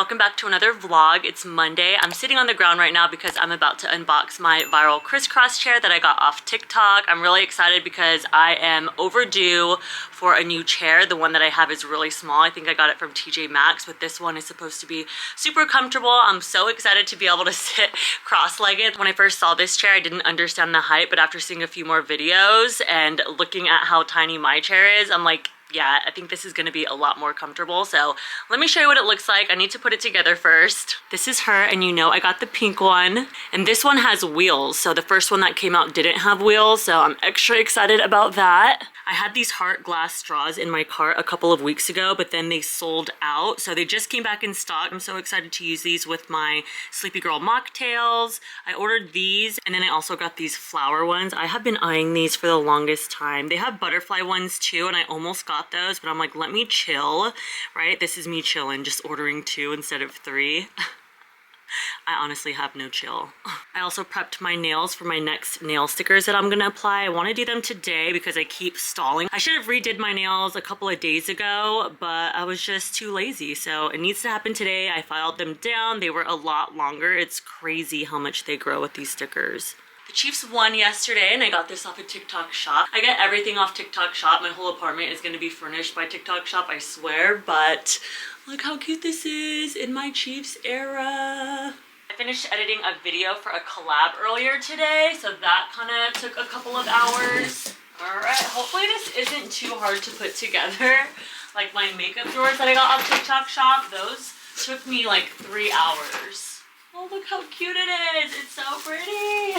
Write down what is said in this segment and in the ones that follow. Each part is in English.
welcome back to another vlog. It's Monday. I'm sitting on the ground right now because I'm about to unbox my viral crisscross chair that I got off TikTok. I'm really excited because I am overdue for a new chair. The one that I have is really small. I think I got it from TJ Maxx, but this one is supposed to be super comfortable. I'm so excited to be able to sit cross-legged. When I first saw this chair, I didn't understand the hype, but after seeing a few more videos and looking at how tiny my chair is, I'm like, yeah, I think this is gonna be a lot more comfortable. So let me show you what it looks like. I need to put it together first. This is her, and you know I got the pink one. And this one has wheels. So the first one that came out didn't have wheels, so I'm extra excited about that. I had these heart glass straws in my cart a couple of weeks ago, but then they sold out. So they just came back in stock. I'm so excited to use these with my Sleepy Girl mocktails. I ordered these, and then I also got these flower ones. I have been eyeing these for the longest time. They have butterfly ones too, and I almost got those, but I'm like, let me chill, right? This is me chilling, just ordering 2 instead of 3. I honestly have no chill. I also prepped my nails for my next nail stickers that I'm gonna apply. I want to do them today because I keep stalling. I should have redid my nails a couple of days ago, but I was just too lazy. So it needs to happen today. I filed them down. They were a lot longer. It's crazy how much they grow with these stickers. The Chiefs won yesterday, and I got this off of TikTok Shop. I get everything off TikTok Shop. My whole apartment is going to be furnished by TikTok Shop, I swear, but look how cute this is in my Chiefs era. I finished editing a video for a collab earlier today, so that kind of took a couple of hours. All right, hopefully this isn't too hard to put together. Like my makeup drawers that I got off TikTok Shop, those took me like 3 hours. Oh, look how cute it is. It's so pretty.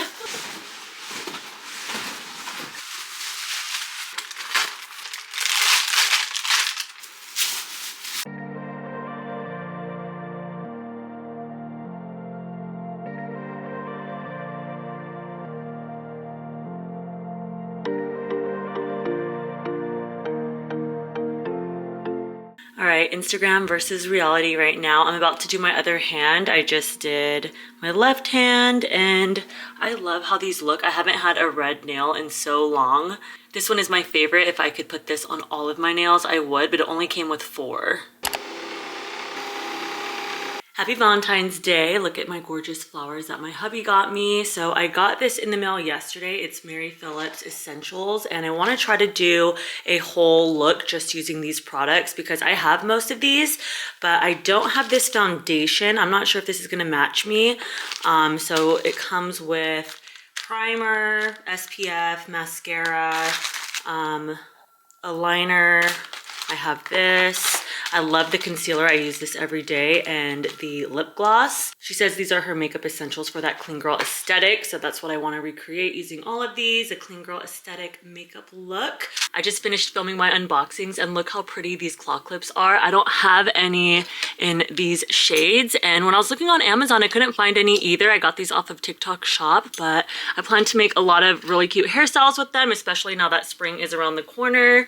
All right, Instagram versus reality right now. I'm about to do my other hand. I just did my left hand, and I love how these look. I haven't had a red nail in so long. This one is my favorite. If I could put this on all of my nails, I would, but it only came with 4. Happy Valentine's Day. Look at my gorgeous flowers that my hubby got me. So I got this in the mail yesterday. It's Mary Phillips Essentials, and I want to try to do a whole look just using these products because I have most of these, but I don't have this foundation. I'm not sure if this is going to match me. So it comes with primer, SPF, mascara, a liner. I have this. I love the concealer. I use this every day, and the lip gloss. She says these are her makeup essentials for that clean girl aesthetic. So that's what I want to recreate using all of these, a clean girl aesthetic makeup look. I just finished filming my unboxings, and look how pretty these claw clips are. I don't have any in these shades, and when I was looking on Amazon, I couldn't find any either. I got these off of TikTok Shop, but I plan to make a lot of really cute hairstyles with them, especially now that spring is around the corner.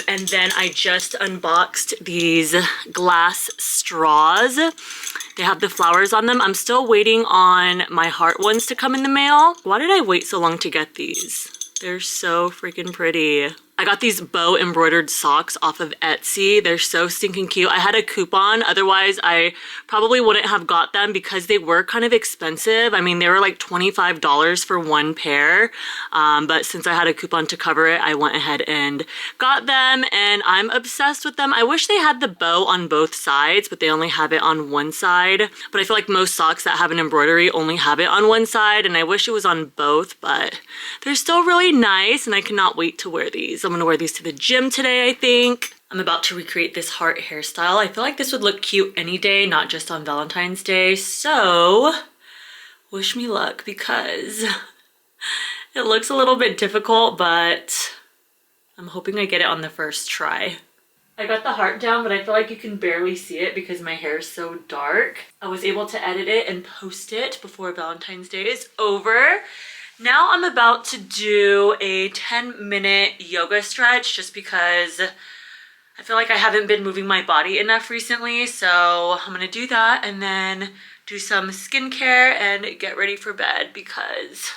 And then I just unboxed these glass straws. They have the flowers on them. I'm still waiting on my heart ones to come in the mail. Why did I wait so long to get these? They're so freaking pretty. I got these bow embroidered socks off of Etsy. They're so stinking cute. I had a coupon. Otherwise, I probably wouldn't have got them because they were kind of expensive. I mean, they were like $25 for 1 pair. But since I had a coupon to cover it, I went ahead and got them, and I'm obsessed with them. I wish they had the bow on both sides, but they only have it on one side. But I feel like most socks that have an embroidery only have it on one side, and I wish it was on both, but they're still really nice, and I cannot wait to wear these. I'm gonna wear these to the gym today, I think. I'm about to recreate this heart hairstyle. I feel like this would look cute any day, not just on Valentine's Day. So wish me luck because it looks a little bit difficult, but I'm hoping I get it on the first try. I got the heart down, but I feel like you can barely see it because my hair is so dark. I was able to edit it and post it before Valentine's Day is over. Now I'm about to do a 10-minute yoga stretch just because I feel like I haven't been moving my body enough recently. So I'm gonna do that and then do some skincare and get ready for bed because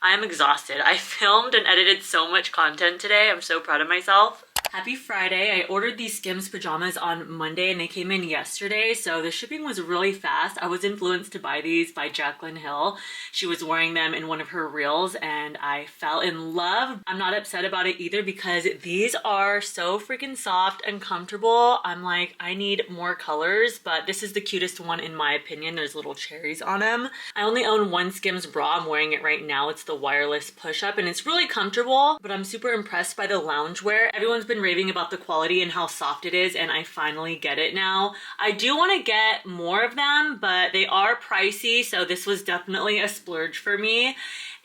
I am exhausted. I filmed and edited so much content today. I'm so proud of myself. Happy Friday. I ordered these Skims pajamas on Monday and they came in yesterday, so the shipping was really fast. I was influenced to buy these by Jaclyn Hill. She was wearing them in one of her reels and I fell in love. I'm not upset about it either because these are so freaking soft and comfortable. I'm like, I need more colors, but this is the cutest one in my opinion. There's little cherries on them. I only own one Skims bra. I'm wearing it right now. It's the wireless push-up and it's really comfortable, but I'm super impressed by the loungewear. Everyone's been raving about the quality and how soft it is, and I finally get it now. I do want to get more of them, but they are pricey, so this was definitely a splurge for me.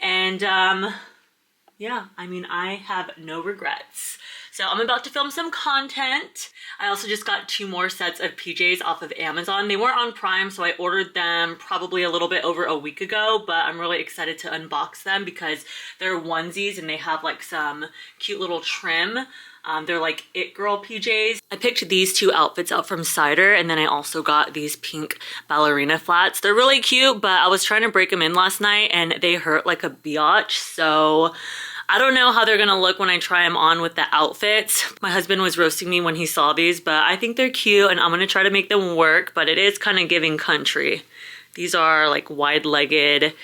And yeah, I mean, I have no regrets. So I'm about to film some content. I also just got 2 more sets of PJs off of Amazon. They weren't on Prime, so I ordered them probably a little bit over a week ago, but I'm really excited to unbox them because they're onesies and they have like some cute little trim. They're like It Girl PJs. I picked these 2 outfits out from Cider, and then I also got these pink ballerina flats. They're really cute, but I was trying to break them in last night and they hurt like a biatch, so I don't know how they're gonna look when I try them on with the outfits. My husband was roasting me when he saw these, but I think they're cute and I'm gonna try to make them work, but it is kind of giving country. These are like wide-legged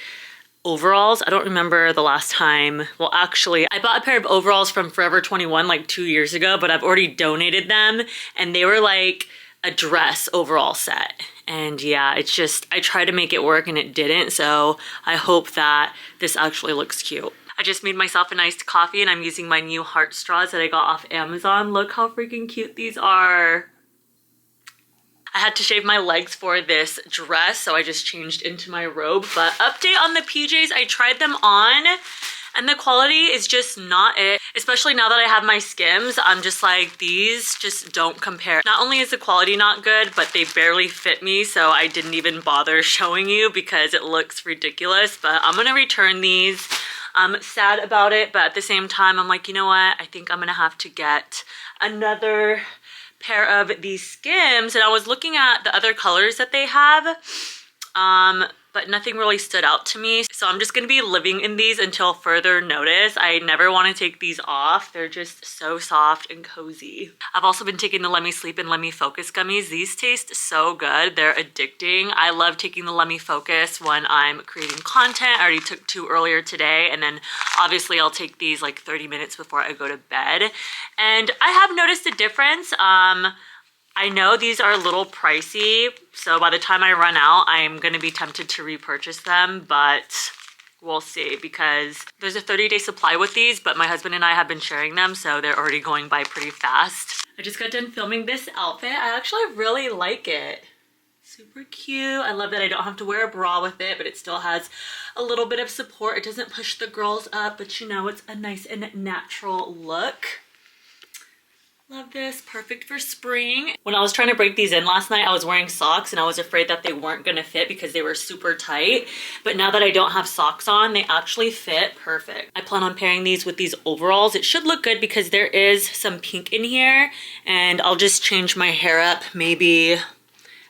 overalls. I don't remember the last time. Well, actually, I bought a pair of overalls from Forever 21 like 2 years ago, but I've already donated them and they were like a dress overall set. And yeah, it's just, I tried to make it work and it didn't, so I hope that this actually looks cute. I just made myself an iced coffee and I'm using my new heart straws that I got off Amazon. Look how freaking cute these are. I had to shave my legs for this dress, so I just changed into my robe. But update on the PJs, I tried them on and the quality is just not it. Especially now that I have my Skims, I'm just like, these just don't compare. Not only is the quality not good, but they barely fit me, so I didn't even bother showing you because it looks ridiculous. But I'm gonna return these. I'm sad about it, but at the same time, I'm like, you know what? I think I'm gonna have to get another pair of these Skims. And I was looking at the other colors that they have, but nothing really stood out to me. So I'm just gonna be living in these until further notice. I never wanna take these off. They're just so soft and cozy. I've also been taking the Let Me Sleep and Let Me Focus gummies. These taste so good. They're addicting. I love taking the Let Me Focus when I'm creating content. I already took 2 earlier today, and then obviously I'll take these like 30 minutes before I go to bed. And I have noticed a difference. I know these are a little pricey, so by the time I run out, I'm gonna be tempted to repurchase them, but we'll see because there's a 30-day supply with these, but my husband and I have been sharing them, so they're already going by pretty fast. I just got done filming this outfit. I actually really like it. Super cute. I love that I don't have to wear a bra with it, but it still has a little bit of support. It doesn't push the girls up, but you know, it's a nice and natural look. Love this, perfect for spring. When I was trying to break these in last night, I was wearing socks and I was afraid that they weren't gonna fit because they were super tight. But now that I don't have socks on, they actually fit perfect. I plan on pairing these with these overalls. It should look good because there is some pink in here, and I'll just change my hair up, maybe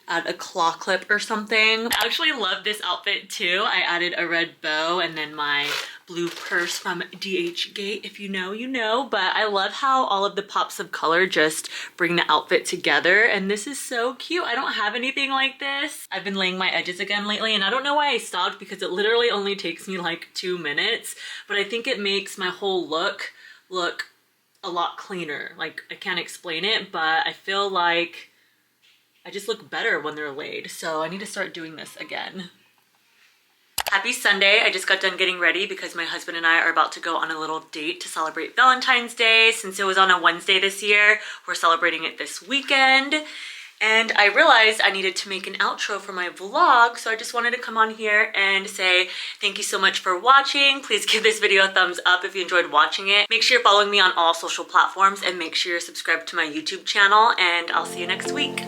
add a claw clip or something. I actually love this outfit too. I added a red bow and then my blue purse from DH Gate. If you know, you know. But I love how all of the pops of color just bring the outfit together, and this is so cute. I don't have anything like this. I've been laying my edges again lately, and I don't know why I stopped because it literally only takes me like 2 minutes, but I think it makes my whole look a lot cleaner. Like, I can't explain it, but I feel like I just look better when they're laid, so I need to start doing this again. Happy Sunday. I just got done getting ready because my husband and I are about to go on a little date to celebrate Valentine's Day. Since it was on a Wednesday this year, we're celebrating it this weekend. And I realized I needed to make an outro for my vlog, so I just wanted to come on here and say thank you so much for watching. Please give this video a thumbs up if you enjoyed watching it. Make sure you're following me on all social platforms and make sure you're subscribed to my YouTube channel, and I'll see you next week.